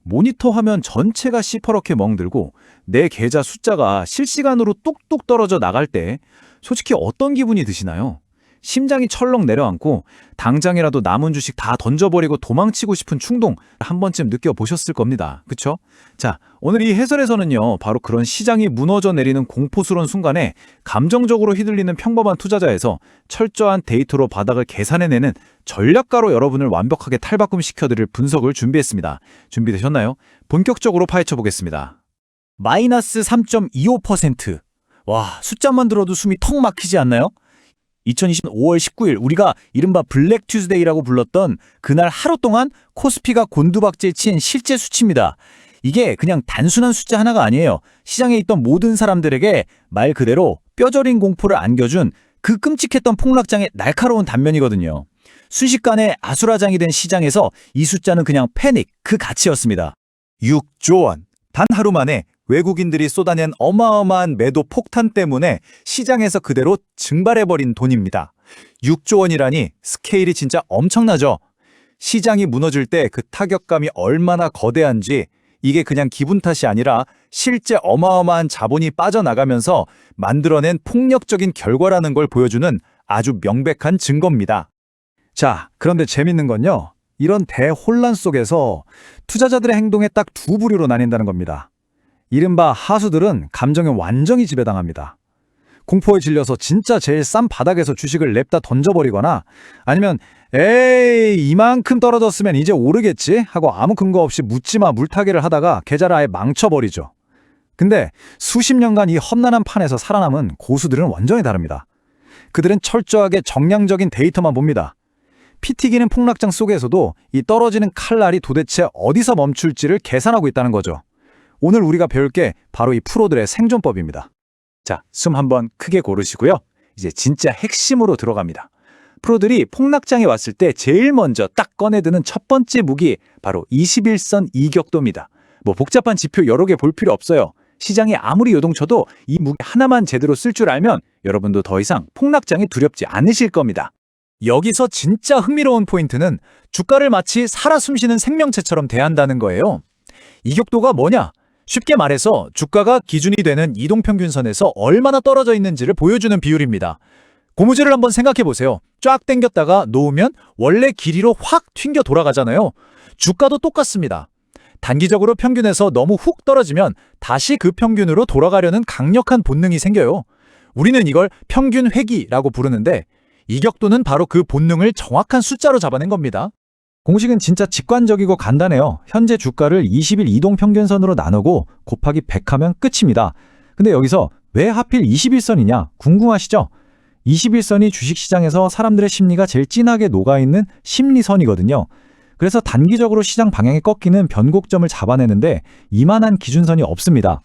모니터 화면 전체가 시퍼렇게 멍들고 내 계좌 숫자가 실시간으로 뚝뚝 떨어져 나갈 때 솔직히 어떤 기분이 드시나요? 심장이 철렁 내려앉고 당장이라도 남은 주식 다 던져버리고 도망치고 싶은 충동 한 번쯤 느껴보셨을 겁니다. 그쵸? 자, 오늘 이 해설에서는요, 바로 그런 시장이 무너져 내리는 공포스러운 순간에 감정적으로 휘둘리는 평범한 투자자에서 철저한 데이터로 바닥을 계산해내는 전략가로 여러분을 완벽하게 탈바꿈시켜드릴 분석을 준비했습니다. 준비되셨나요? 본격적으로 파헤쳐 보겠습니다. 마이너스 3.25%. 와, 숫자만 들어도 숨이 턱 막히지 않나요? 2020년 5월 19일 우리가 이른바 블랙 튜즈데이라고 불렀던 그날 하루 동안 코스피가 곤두박질 친 실제 수치입니다. 이게 그냥 단순한 숫자 하나가 아니에요. 시장에 있던 모든 사람들에게 말 그대로 뼈저린 공포를 안겨준 그 끔찍했던 폭락장의 날카로운 단면이거든요. 순식간에 아수라장이 된 시장에서 이 숫자는 그냥 패닉, 그 가치였습니다. 6조 원. 단 하루 만에 외국인들이 쏟아낸 어마어마한 매도 폭탄 때문에 시장에서 그대로 증발해버린 돈입니다. 6조 원이라니 스케일이 진짜 엄청나죠? 시장이 무너질 때 그 타격감이 얼마나 거대한지 이게 그냥 기분 탓이 아니라 실제 어마어마한 자본이 빠져나가면서 만들어낸 폭력적인 결과라는 걸 보여주는 아주 명백한 증거입니다. 자, 그런데 재밌는 건요. 이런 대혼란 속에서 투자자들의 행동에 딱 두 부류로 나뉜다는 겁니다. 이른바 하수들은 감정에 완전히 지배당합니다. 공포에 질려서 진짜 제일 싼 바닥에서 주식을 냅다 던져버리거나 아니면 에이 이만큼 떨어졌으면 이제 오르겠지 하고 아무 근거 없이 묻지마 물타기를 하다가 계좌를 아예 망쳐버리죠. 근데 수십 년간 이 험난한 판에서 살아남은 고수들은 완전히 다릅니다. 그들은 철저하게 정량적인 데이터만 봅니다. 피 튀기는 폭락장 속에서도 이 떨어지는 칼날이 도대체 어디서 멈출지를 계산하고 있다는 거죠. 오늘 우리가 배울 게 바로 이 프로들의 생존법입니다. 자, 숨 한번 크게 고르시고요. 이제 진짜 핵심으로 들어갑니다. 프로들이 폭락장에 왔을 때 제일 먼저 딱 꺼내드는 첫 번째 무기, 바로 21선 이격도입니다. 뭐 복잡한 지표 여러 개 볼 필요 없어요. 시장이 아무리 요동쳐도 이 무기 하나만 제대로 쓸 줄 알면 여러분도 더 이상 폭락장이 두렵지 않으실 겁니다. 여기서 진짜 흥미로운 포인트는 주가를 마치 살아 숨쉬는 생명체처럼 대한다는 거예요. 이격도가 뭐냐? 쉽게 말해서 주가가 기준이 되는 이동평균선에서 얼마나 떨어져 있는지를 보여주는 비율입니다. 고무줄을 한번 생각해 보세요. 쫙 당겼다가 놓으면 원래 길이로 확 튕겨 돌아가잖아요. 주가도 똑같습니다. 단기적으로 평균에서 너무 훅 떨어지면 다시 그 평균으로 돌아가려는 강력한 본능이 생겨요. 우리는 이걸 평균 회귀라고 부르는데 이격도는 바로 그 본능을 정확한 숫자로 잡아낸 겁니다. 공식은 진짜 직관적이고 간단해요. 현재 주가를 20일 이동평균선으로 나누고 곱하기 100하면 끝입니다. 근데 여기서 왜 하필 21선이냐 궁금하시죠? 21선이 주식시장에서 사람들의 심리가 제일 진하게 녹아있는 심리선이거든요. 그래서 단기적으로 시장 방향이 꺾이는 변곡점을 잡아내는데 이만한 기준선이 없습니다.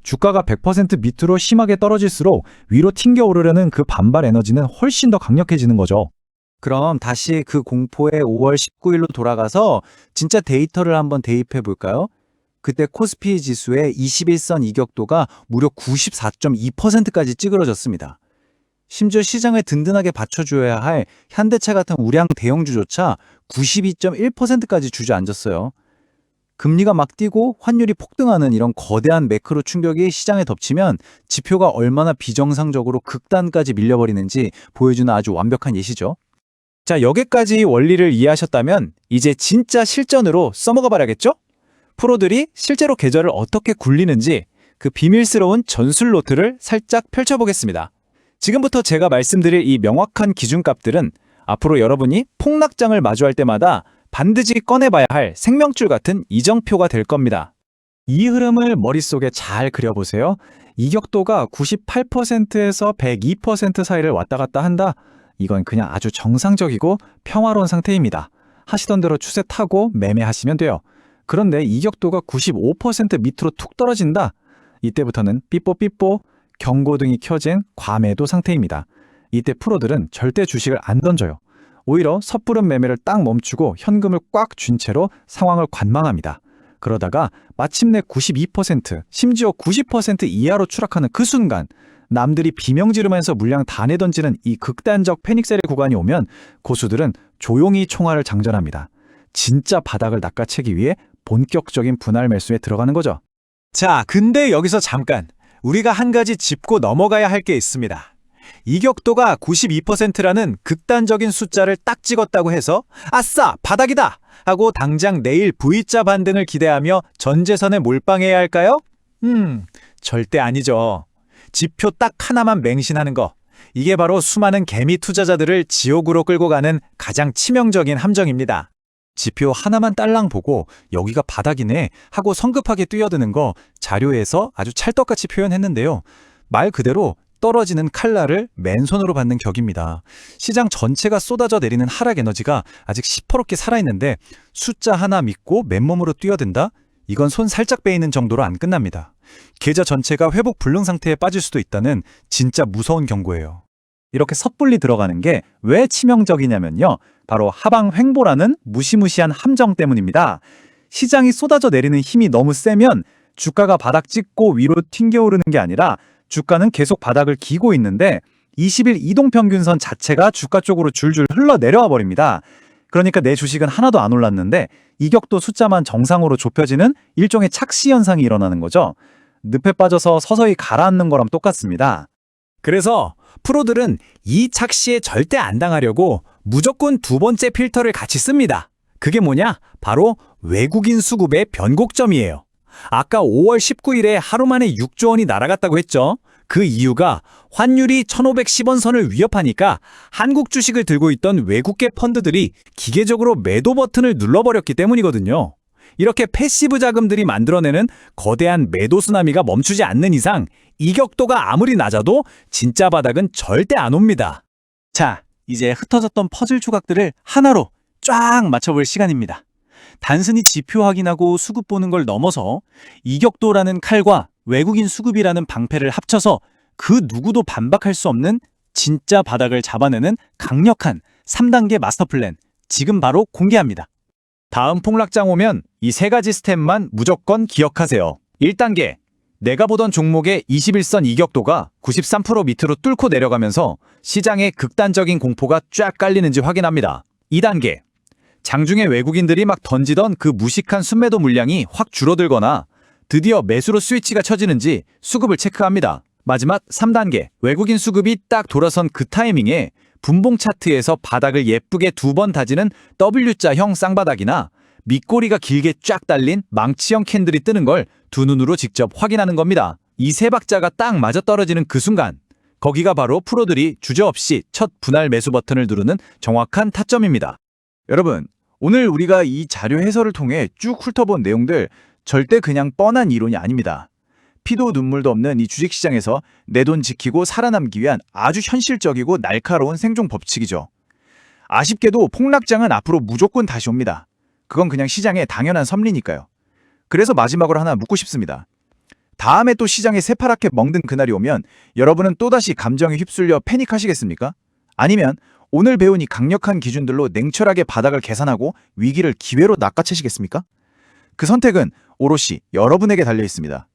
주가가 100% 밑으로 심하게 떨어질수록 위로 튕겨 오르려는 그 반발 에너지는 훨씬 더 강력해지는 거죠. 그럼 다시 그 공포의 5월 19일로 돌아가서 진짜 데이터를 한번 대입해 볼까요? 그때 코스피 지수의 21선 이격도가 무려 94.2%까지 찌그러졌습니다. 심지어 시장을 든든하게 받쳐줘야 할 현대차 같은 우량 대형주조차 92.1%까지 주저앉았어요. 금리가 막 뛰고 환율이 폭등하는 이런 거대한 매크로 충격이 시장에 덮치면 지표가 얼마나 비정상적으로 극단까지 밀려버리는지 보여주는 아주 완벽한 예시죠. 자, 여기까지 원리를 이해하셨다면 이제 진짜 실전으로 써먹어 봐야겠죠? 프로들이 실제로 계좌를 어떻게 굴리는지 그 비밀스러운 전술 노트를 살짝 펼쳐보겠습니다. 지금부터 제가 말씀드릴 이 명확한 기준값들은 앞으로 여러분이 폭락장을 마주할 때마다 반드시 꺼내봐야 할 생명줄 같은 이정표가 될 겁니다. 이 흐름을 머릿속에 잘 그려보세요. 이격도가 98%에서 102% 사이를 왔다 갔다 한다. 이건 그냥 아주 정상적이고 평화로운 상태입니다. 하시던 대로 추세 타고 매매하시면 돼요. 그런데 이격도가 95% 밑으로 툭 떨어진다. 이때부터는 삐뽀삐뽀 경고등이 켜진 과매도 상태입니다. 이때 프로들은 절대 주식을 안 던져요. 오히려 섣부른 매매를 딱 멈추고 현금을 꽉 쥔 채로 상황을 관망합니다. 그러다가 마침내 92%, 심지어 90% 이하로 추락하는 그 순간 남들이 비명 지르면서 물량 다 내던지는 이 극단적 패닉셀의 구간이 오면 고수들은 조용히 총알을 장전합니다. 진짜 바닥을 낚아채기 위해 본격적인 분할 매수에 들어가는 거죠. 자, 근데 여기서 잠깐 우리가 한 가지 짚고 넘어가야 할 게 있습니다. 이격도가 92%라는 극단적인 숫자를 딱 찍었다고 해서 아싸! 바닥이다! 하고 당장 내일 V자 반등을 기대하며 전재산에 몰빵해야 할까요? 절대 아니죠. 지표 딱 하나만 맹신하는 거. 이게 바로 수많은 개미 투자자들을 지옥으로 끌고 가는 가장 치명적인 함정입니다. 지표 하나만 딸랑 보고 여기가 바닥이네 하고 성급하게 뛰어드는 거 자료에서 아주 찰떡같이 표현했는데요. 말 그대로 떨어지는 칼날을 맨손으로 받는 격입니다. 시장 전체가 쏟아져 내리는 하락 에너지가 아직 시퍼렇게 살아있는데 숫자 하나 믿고 맨몸으로 뛰어든다? 이건 손 살짝 베이는 정도로 안 끝납니다. 계좌 전체가 회복 불능 상태에 빠질 수도 있다는 진짜 무서운 경고예요. 이렇게 섣불리 들어가는 게 왜 치명적이냐면요. 바로 하방 횡보라는 무시무시한 함정 때문입니다. 시장이 쏟아져 내리는 힘이 너무 세면 주가가 바닥 찍고 위로 튕겨오르는 게 아니라 주가는 계속 바닥을 기고 있는데 20일 이동평균선 자체가 주가 쪽으로 줄줄 흘러내려와 버립니다. 그러니까 내 주식은 하나도 안 올랐는데 이격도 숫자만 정상으로 좁혀지는 일종의 착시 현상이 일어나는 거죠. 늪에 빠져서 서서히 가라앉는 거랑 똑같습니다. 그래서 프로들은 이 착시에 절대 안 당하려고 무조건 두 번째 필터를 같이 씁니다. 그게 뭐냐? 바로 외국인 수급의 변곡점이에요. 아까 5월 19일에 하루 만에 6조 원이 날아갔다고 했죠. 그 이유가 환율이 1,510원 선을 위협하니까 한국 주식을 들고 있던 외국계 펀드들이 기계적으로 매도 버튼을 눌러버렸기 때문이거든요. 이렇게 패시브 자금들이 만들어내는 거대한 매도 쓰나미가 멈추지 않는 이상 이격도가 아무리 낮아도 진짜 바닥은 절대 안 옵니다. 자, 이제 흩어졌던 퍼즐 조각들을 하나로 쫙 맞춰볼 시간입니다. 단순히 지표 확인하고 수급 보는 걸 넘어서 이격도라는 칼과 외국인 수급이라는 방패를 합쳐서 그 누구도 반박할 수 없는 진짜 바닥을 잡아내는 강력한 3단계 마스터 플랜 지금 바로 공개합니다. 다음 폭락장 오면 이 세 가지 스텝만 무조건 기억하세요. 1단계, 내가 보던 종목의 21선 이격도가 93% 밑으로 뚫고 내려가면서 시장에 극단적인 공포가 쫙 깔리는지 확인합니다. 2단계, 장중에 외국인들이 막 던지던 그 무식한 순매도 물량이 확 줄어들거나 드디어 매수로 스위치가 쳐지는지 수급을 체크합니다. 마지막 3단계, 외국인 수급이 딱 돌아선 그 타이밍에 분봉 차트에서 바닥을 예쁘게 두 번 다지는 W자형 쌍바닥이나 밑꼬리가 길게 쫙 달린 망치형 캔들이 뜨는 걸 두 눈으로 직접 확인하는 겁니다. 이 세 박자가 딱 맞아떨어지는 그 순간, 거기가 바로 프로들이 주저없이 첫 분할 매수 버튼을 누르는 정확한 타점입니다. 여러분, 오늘 우리가 이 자료 해설을 통해 쭉 훑어본 내용들 절대 그냥 뻔한 이론이 아닙니다. 피도 눈물도 없는 이 주식시장에서 내 돈 지키고 살아남기 위한 아주 현실적이고 날카로운 생존 법칙이죠. 아쉽게도 폭락장은 앞으로 무조건 다시 옵니다. 그건 그냥 시장의 당연한 섭리니까요. 그래서 마지막으로 하나 묻고 싶습니다. 다음에 또 시장에 새파랗게 멍든 그날이 오면 여러분은 또다시 감정에 휩쓸려 패닉하시겠습니까? 아니면 오늘 배운 이 강력한 기준들로 냉철하게 바닥을 계산하고 위기를 기회로 낚아채시겠습니까? 그 선택은 오롯이 여러분에게 달려 있습니다.